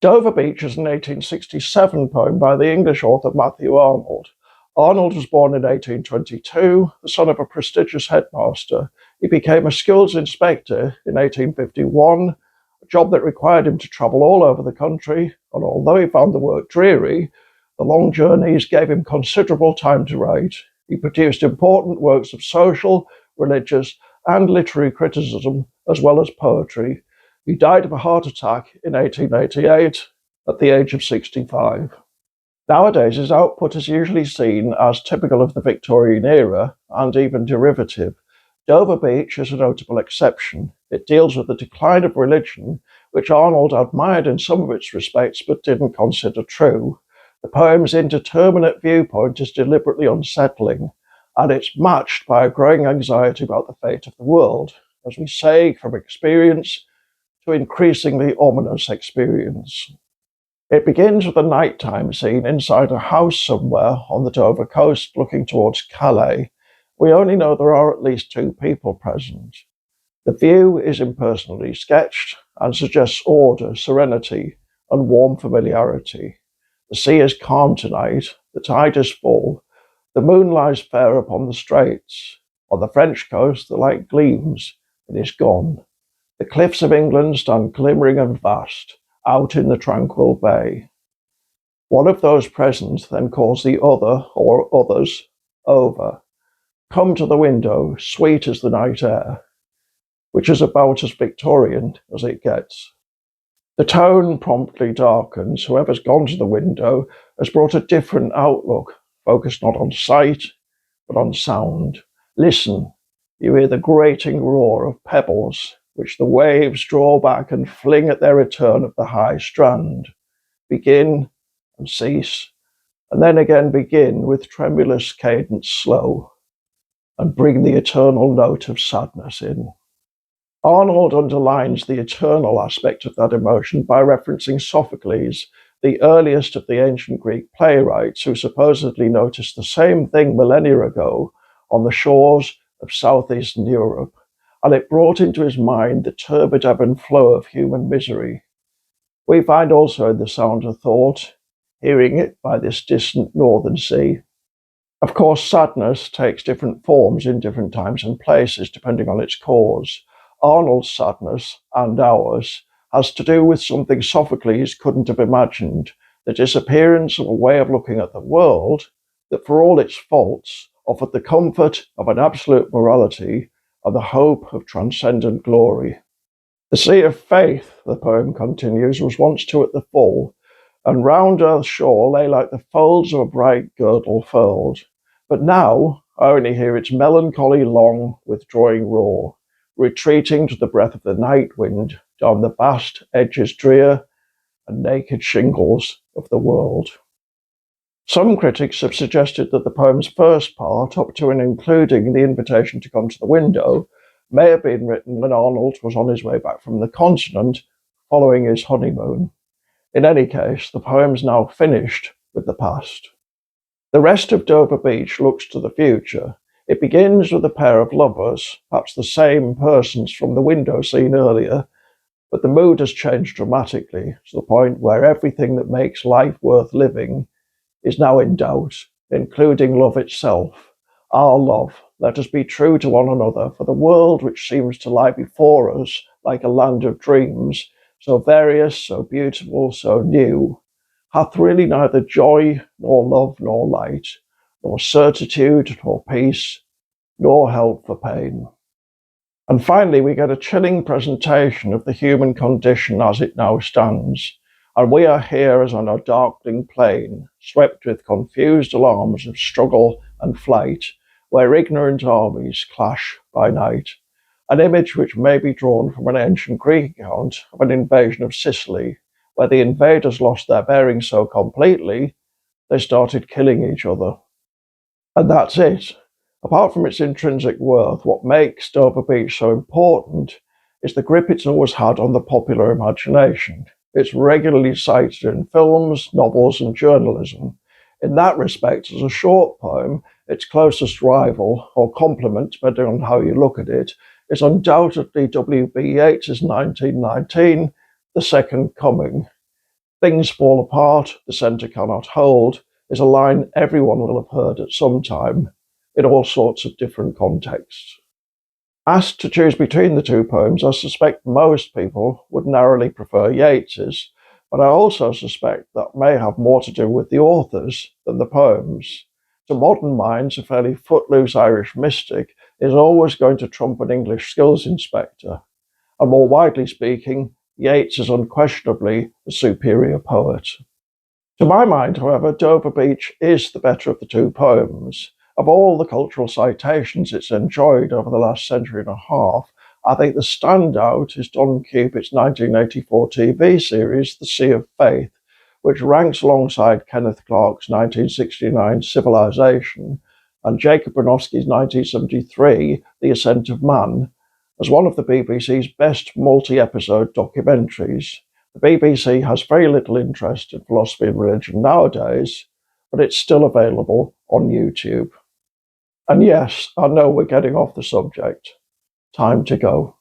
Dover Beach is an 1867 poem by the English author Matthew Arnold. Arnold was born in 1822, the son of a prestigious headmaster. He became a schools inspector in 1851, a job that required him to travel all over the country, and although he found the work dreary, the long journeys gave him considerable time to write. He produced important works of social, religious, and literary criticism, as well as poetry. He died of a heart attack in 1888 at the age of 65. Nowadays, his output is usually seen as typical of the Victorian era and even derivative. Dover Beach is a notable exception. It deals with the decline of religion, which Arnold admired in some of its respects but didn't consider true. The poem's indeterminate viewpoint is deliberately unsettling, and it's matched by a growing anxiety about the fate of the world, as we say from experience to increasingly ominous experience. It begins with a nighttime scene inside a house somewhere on the Dover coast looking towards Calais. We only know there are at least two people present. The view is impersonally sketched and suggests order, serenity, and warm familiarity. The sea is calm tonight, the tide is full, the moon lies fair upon the straits. On the French coast the light gleams, it is gone. The cliffs of England stand glimmering and vast, out in the tranquil bay. One of those present then calls the other, or others, over. Come to the window, sweet as the night air, which is about as Victorian as it gets. The tone promptly darkens. Whoever's gone to the window has brought a different outlook, focused not on sight, but on sound. Listen, you hear the grating roar of pebbles, which the waves draw back and fling at their return of the high strand. Begin and cease, and then again begin with tremulous cadence slow, and bring the eternal note of sadness in. Arnold underlines the eternal aspect of that emotion by referencing Sophocles, the earliest of the ancient Greek playwrights, who supposedly noticed the same thing millennia ago on the shores of southeastern Europe, and it brought into his mind the turbid ebb and flow of human misery. We find also in the sound of thought, hearing it by this distant northern sea. Of course, sadness takes different forms in different times and places, depending on its cause. Arnold's sadness, and ours, has to do with something Sophocles couldn't have imagined, the disappearance of a way of looking at the world that, for all its faults, offered the comfort of an absolute morality and the hope of transcendent glory. The sea of faith, the poem continues, was once too at the full, and round earth's shore lay like the folds of a bright girdle furled. But now I only hear its melancholy long withdrawing roar, retreating to the breath of the night wind down the vast edges drear and naked shingles of the world. Some critics have suggested that the poem's first part, up to and including the invitation to come to the window, may have been written when Arnold was on his way back from the continent following his honeymoon. In any case, the poem's now finished with the past. The rest of Dover Beach looks to the future. It begins with a pair of lovers, perhaps the same persons from the window scene earlier, but the mood has changed dramatically to the point where everything that makes life worth living is now in doubt, including love itself. Our love, let us be true to one another, for the world which seems to lie before us like a land of dreams, so various, so beautiful, so new, hath really neither joy, nor love, nor light, nor certitude, nor peace, nor help for pain. And finally, we get a chilling presentation of the human condition as it now stands, and we are here as on a darkling plain, swept with confused alarms of struggle and flight, where ignorant armies clash by night, an image which may be drawn from an ancient Greek account of an invasion of Sicily, where the invaders lost their bearings so completely, they started killing each other. And that's it. Apart from its intrinsic worth, what makes Dover Beach so important is the grip it's always had on the popular imagination. It's regularly cited in films, novels, and journalism. In that respect, as a short poem, its closest rival, or complement, depending on how you look at it, is undoubtedly W.B. Yeats's 1919, The Second Coming. Things fall apart, the centre cannot hold is a line everyone will have heard at some time in all sorts of different contexts. Asked to choose between the two poems, I suspect most people would narrowly prefer Yeats's, but I also suspect that may have more to do with the authors than the poems. To modern minds, a fairly footloose Irish mystic is always going to trump an English skills inspector, and more widely speaking, Yeats is unquestionably the superior poet. To my mind, however, Dover Beach is the better of the two poems. Of all the cultural citations it's enjoyed over the last century and a half, I think the standout is Don Cupid's 1984 TV series, The Sea of Faith, which ranks alongside Kenneth Clarke's 1969 Civilization and Jacob Bronowski's 1973 The Ascent of Man as one of the BBC's best multi-episode documentaries. The BBC has very little interest in philosophy and religion nowadays, but it's still available on YouTube. And yes, I know we're getting off the subject. Time to go.